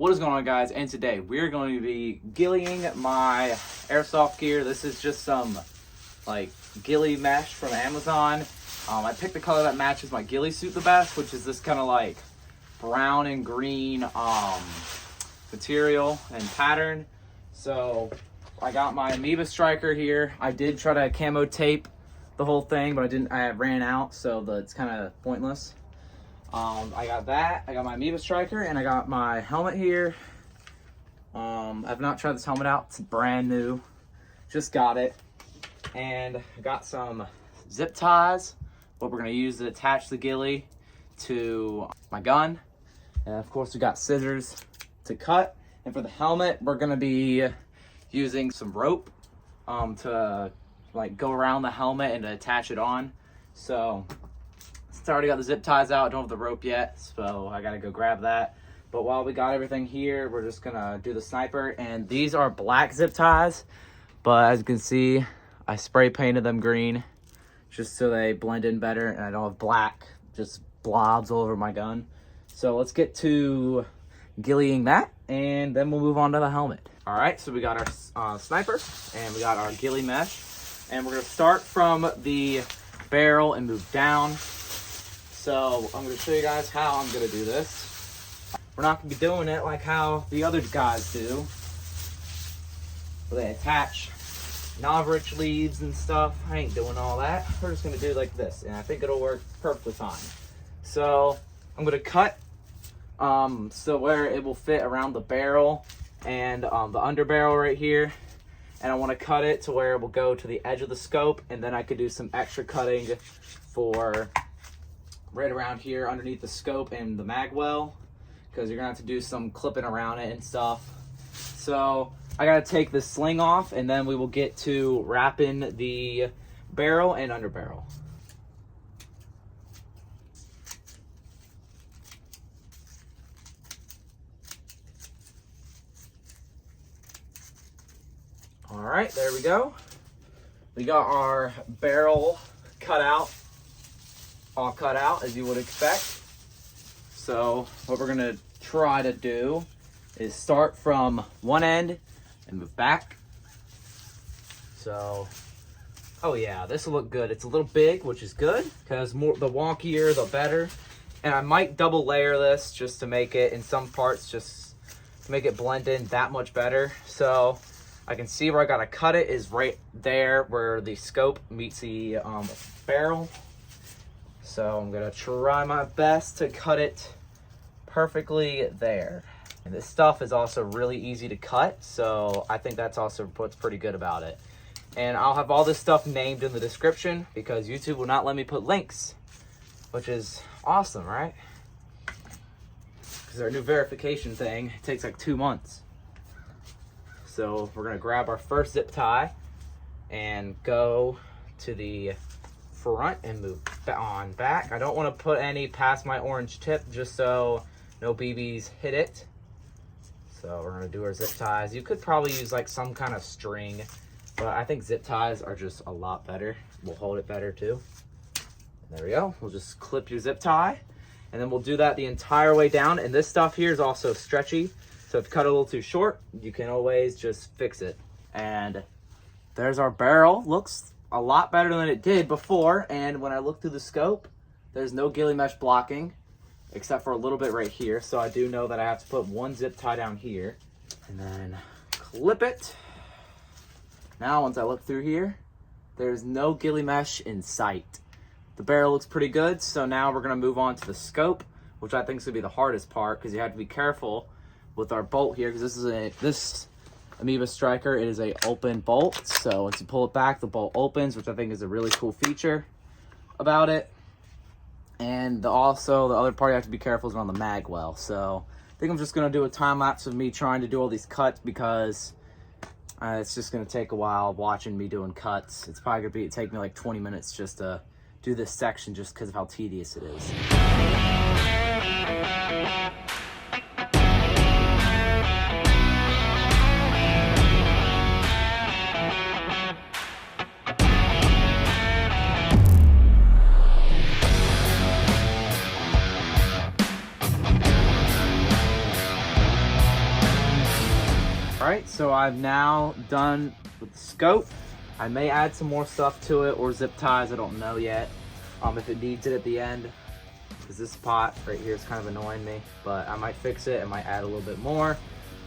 What is going on, guys? And today we're going to be ghillieing my airsoft gear. This is just some like ghillie mesh from Amazon. I picked the color that matches my ghillie suit the best, which is this kind of like brown and green material and pattern. So I got my amoeba striker here. I did try to camo tape the whole thing, but I ran out, so it's kind of pointless. I got that, I got my amoeba striker, and I got my helmet here. I've not tried this helmet out, it's brand new, just got it. And I got some zip ties, what we're gonna use to attach the ghillie to my gun. And of course we got scissors to cut. And for the helmet, we're gonna be using some rope to like go around the helmet and to attach it on. So it's already got the zip ties out. I don't have the rope yet, so I gotta go grab that. But while we got everything here, we're just gonna do the sniper. And these are black zip ties, but as you can see, I spray painted them green just so they blend in better, and I don't have black just blobs all over my gun. So let's get to ghillieing that, and then we'll move on to the helmet. All right, so we got our sniper, and we got our ghillie mesh, and we're gonna start from the barrel and move down. So I'm gonna show you guys how I'm gonna do this. We're not gonna be doing it like how the other guys do, where they attach novrich leads and stuff. I ain't doing all that. We're just gonna do it like this, and I think it'll work perfectly fine. So I'm gonna cut so where it will fit around the barrel and the under barrel right here. And I want to cut it to where it will go to the edge of the scope, and then I could do some extra cutting for right around here underneath the scope and the mag well, because you're gonna have to do some clipping around it and stuff. So I gotta take the sling off, and then we will get to wrapping the barrel and under barrel. All right, there we go. We got our barrel cut out, all cut out as you would expect. So what we're gonna try to do is start from one end and move back. So, oh yeah, this will look good. It's a little big, which is good, because the wonkier, the better. And I might double layer this just to make it, in some parts, just to make it blend in that much better. So I can see where I gotta cut it is right there where the scope meets the barrel. So I'm gonna try my best to cut it perfectly there. And this stuff is also really easy to cut, so I think that's also what's pretty good about it. And I'll have all this stuff named in the description because YouTube will not let me put links, which is awesome, right? Because their new verification thing, it takes like 2 months. So we're gonna grab our first zip tie and go to the front and move on back. I don't want to put any past my orange tip just so no BBs hit it. So we're gonna do our zip ties. You could probably use like some kind of string, but I think zip ties are just a lot better. We'll hold it better too. There we go. We'll just clip your zip tie, and then we'll do that the entire way down. And this stuff here is also stretchy, so if you cut it a little too short, you can always just fix it. And there's our barrel. Looks a lot better than it did before. And when I look through the scope, there's no ghillie mesh blocking, except for a little bit right here. So I do know that I have to put one zip tie down here and then clip it. Now, once I look through here, there's no ghillie mesh in sight. The barrel looks pretty good. So now we're gonna move on to the scope, which I think is gonna be the hardest part, because you have to be careful with our bolt here, because this amoeba striker, it is a open bolt. So once you pull it back, the bolt opens, which I think is a really cool feature about it. And also the other part you have to be careful is on the mag well. So I think I'm just gonna do a time lapse of me trying to do all these cuts, because it's just gonna take a while watching me doing cuts. It's probably gonna take me like 20 minutes just to do this section, just because of how tedious it is. All right, so I've now done with the scope. I may add some more stuff to it or zip ties, I don't know yet. If it needs it at the end, because this spot right here is kind of annoying me, but I might fix it. I might add a little bit more,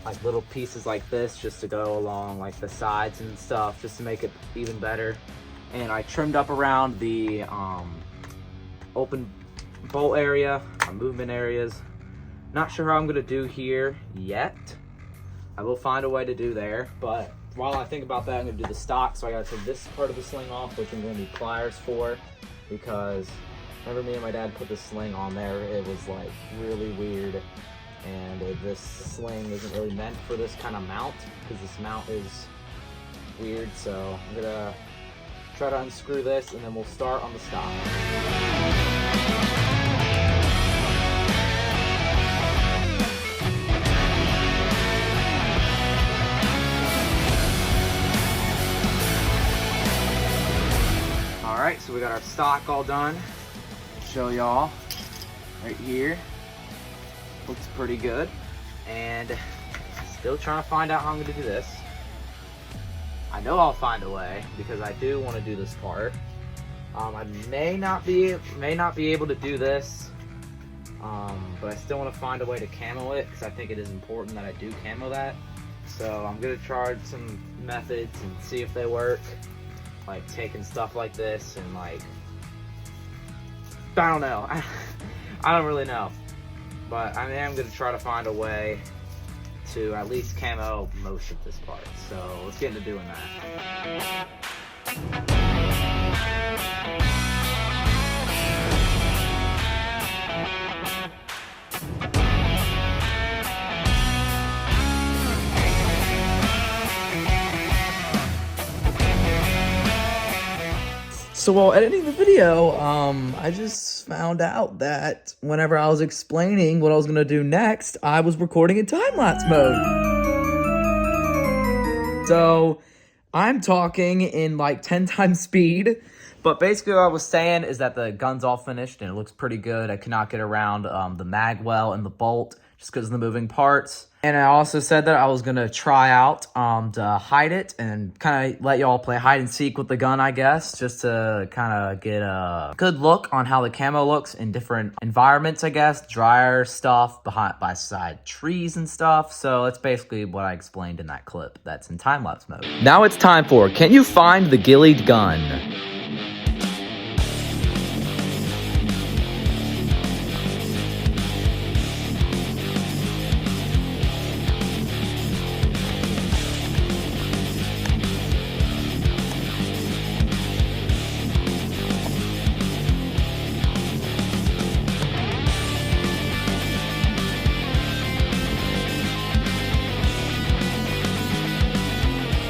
like little pieces like this just to go along like the sides and stuff, just to make it even better. And I trimmed up around the open bolt area, movement areas. Not sure how I'm gonna do here yet. I will find a way to do there, but while I think about that, I'm gonna do the stock. So I gotta take this part of the sling off, which I'm gonna need pliers for, because remember me and my dad put this sling on there, it was like really weird. And this sling isn't really meant for this kind of mount, because this mount is weird. So I'm gonna try to unscrew this and then we'll start on the stock. All right, so we got our stock all done. Show y'all right here. Looks pretty good. And still trying to find out how I'm gonna do this. I know I'll find a way because I do want to do this part. I may not be able to do this, but I still want to find a way to camo it because I think it is important that I do camo that. So I'm gonna try some methods and see if they work. Like taking stuff like this and like, I don't know. I don't really know. But I am going to try to find a way to at least camo most of this part. So let's get into doing that. So while editing the video, I just found out that whenever I was explaining what I was going to do next, I was recording in time-lapse mode. So I'm talking in like 10 times speed, but basically what I was saying is that the gun's all finished and it looks pretty good. I cannot get around the mag well and the bolt just because of the moving parts. And I also said that I was going to try out to hide it and kind of let y'all play hide and seek with the gun, I guess, just to kind of get a good look on how the camo looks in different environments, I guess, drier stuff, beside trees and stuff. So that's basically what I explained in that clip that's in time-lapse mode. Now it's time for Can You Find the Ghillied Gun?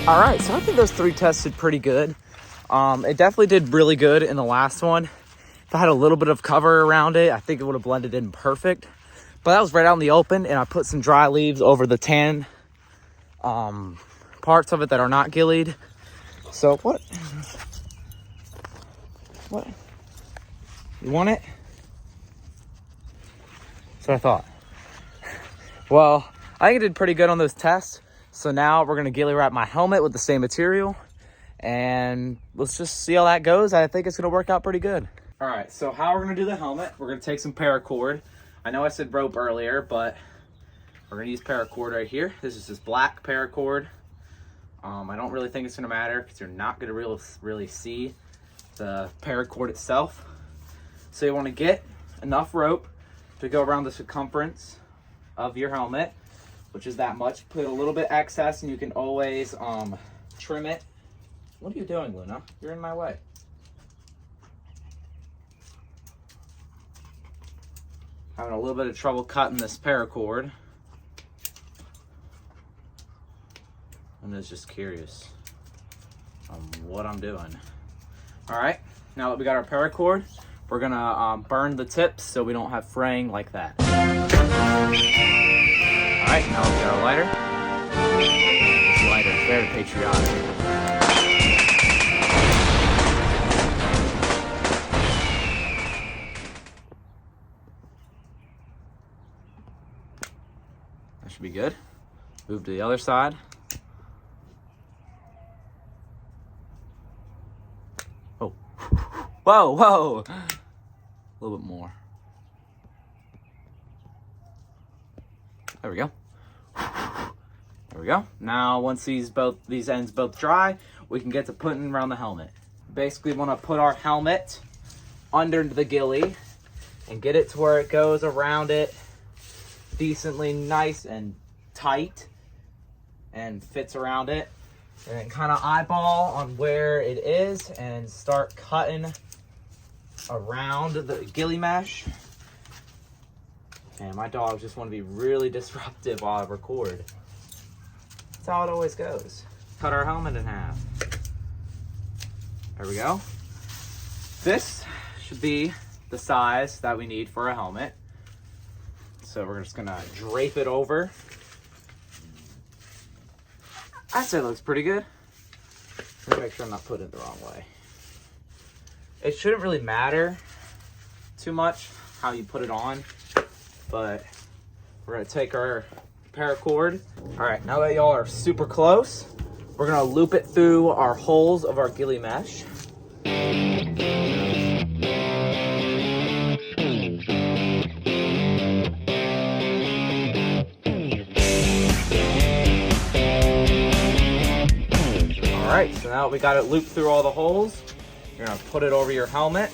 All right, so I think those three tests did pretty good. It definitely did really good in the last one. If I had a little bit of cover around it, I think it would have blended in perfect. But that was right out in the open, and I put some dry leaves over the tan parts of it that are not ghillied. So what? You want it? That's what I thought. Well, I think it did pretty good on those tests. So now we're gonna ghillie wrap my helmet with the same material, and let's just see how that goes. I think it's gonna work out pretty good. All right, so how we're gonna do the helmet, we're gonna take some paracord. I know I said rope earlier, but we're gonna use paracord right here. This is just black paracord. I don't really think it's gonna matter because you're not gonna really see the paracord itself. So you wanna get enough rope to go around the circumference of your helmet, which is that much. Put a little bit excess and you can always trim it. What are you doing, Luna? You're in my way. Having a little bit of trouble cutting this paracord. I'm just curious on what I'm doing. All right, now that we got our paracord, we're gonna burn the tips so we don't have fraying like that. All right, now we got our lighter. This lighter is very patriotic. That should be good. Move to the other side. Whoa, whoa. A little bit more. There we go. There we go. Now, once these ends both dry, we can get to putting around the helmet. Basically, want to put our helmet under the ghillie and get it to where it goes around it decently nice and tight and fits around it. And then kind of eyeball on where it is and start cutting around the ghillie mesh. And my dogs just want to be really disruptive while I record. That's how it always goes. Cut our helmet in half. There we go. This should be the size that we need for a helmet. So we're just gonna drape it over. I'd say it looks pretty good. Let me make sure I'm not putting it the wrong way. It shouldn't really matter too much how you put it on, but we're gonna take our paracord. All right, now that y'all are super close, we're gonna loop it through our holes of our ghillie mesh. All right, so now we got it looped through all the holes. You're gonna put it over your helmet.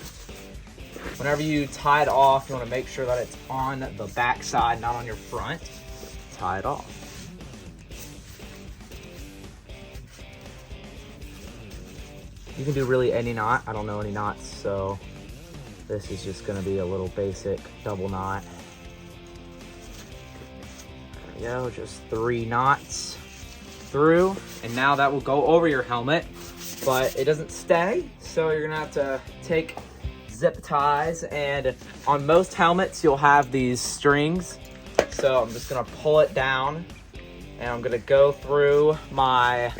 Whenever you tie it off, you wanna make sure that it's on the back side, not on your front. Tie it off. You can do really any knot. I don't know any knots, so this is just gonna be a little basic double knot. There we go, just 3 knots through. And now that will go over your helmet, but it doesn't stay. So you're gonna have to take zip ties, and on most helmets, you'll have these strings. So I'm just gonna pull it down, and I'm gonna go through my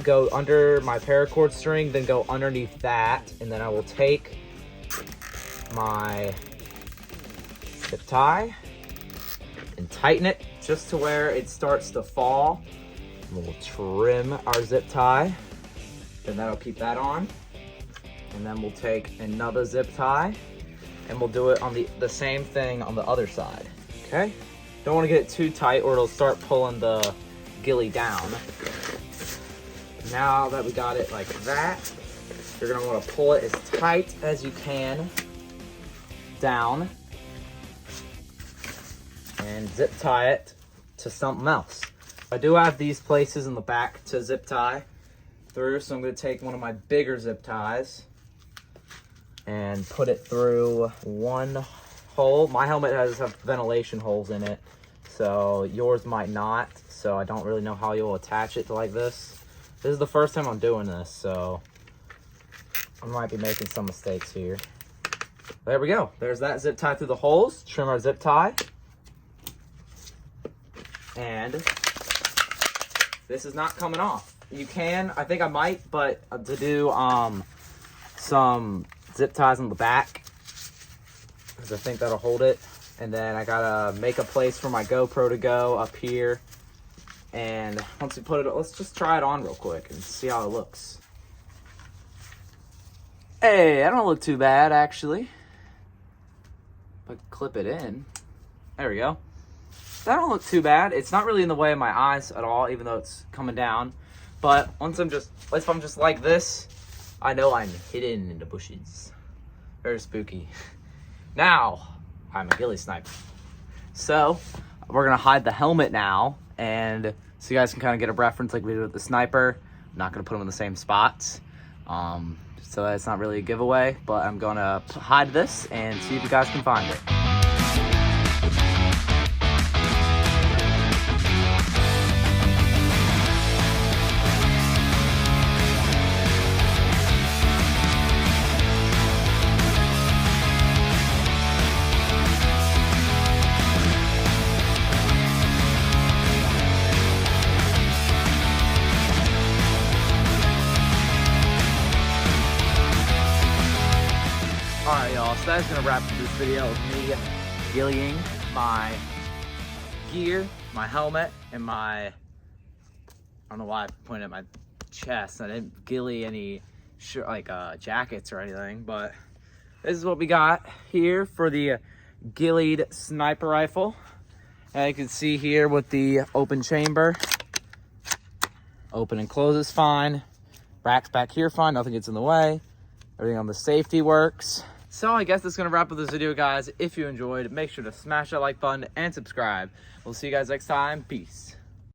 go under my paracord string, then go underneath that, and then I will take my zip tie and tighten it just to where it starts to fall. We'll trim our zip tie, and that'll keep that on. And then we'll take another zip tie, and we'll do it on the same thing on the other side. Okay? Don't want to get it too tight or it'll start pulling the ghillie down. Now that we got it like that, you're going to want to pull it as tight as you can down and zip tie it to something else. I do have these places in the back to zip tie through, so I'm going to take one of my bigger zip ties and put it through one hole. My helmet has ventilation holes in it, so yours might not, so I don't really know how you'll attach it to like this. This is the first time I'm doing this, so I might be making some mistakes here. There we go. There's that zip tie through the holes. Trim our zip tie. And this is not coming off. You can, I think I might, but to do some zip ties on the back, because I think that'll hold it. And then I gotta make a place for my GoPro to go up here. And once we put it, let's just try it on real quick and see how it looks. Hey, I don't look too bad actually. If I clip it in, there we go. That don't look too bad. It's not really in the way of my eyes at all, even though it's coming down. But if I'm just like this, I know I'm hidden in the bushes. Very spooky. Now, I'm a ghillie sniper. So, we're gonna hide the helmet now, and so you guys can kind of get a reference like we did with the sniper. I'm not gonna put them in the same spots, so that's not really a giveaway, but I'm gonna hide this and see if you guys can find it. Alright y'all, so that's gonna wrap up this video of me ghillieing my gear, my helmet, and my, I don't know why I pointed at my chest. I didn't ghillie any jackets or anything, but this is what we got here for the ghillied sniper rifle. And you can see here with the open chamber, open and closes fine, brackets back here fine, nothing gets in the way, everything on the safety works. So I guess that's gonna wrap up this video, guys. If you enjoyed, make sure to smash that like button and subscribe. We'll see you guys next time. Peace.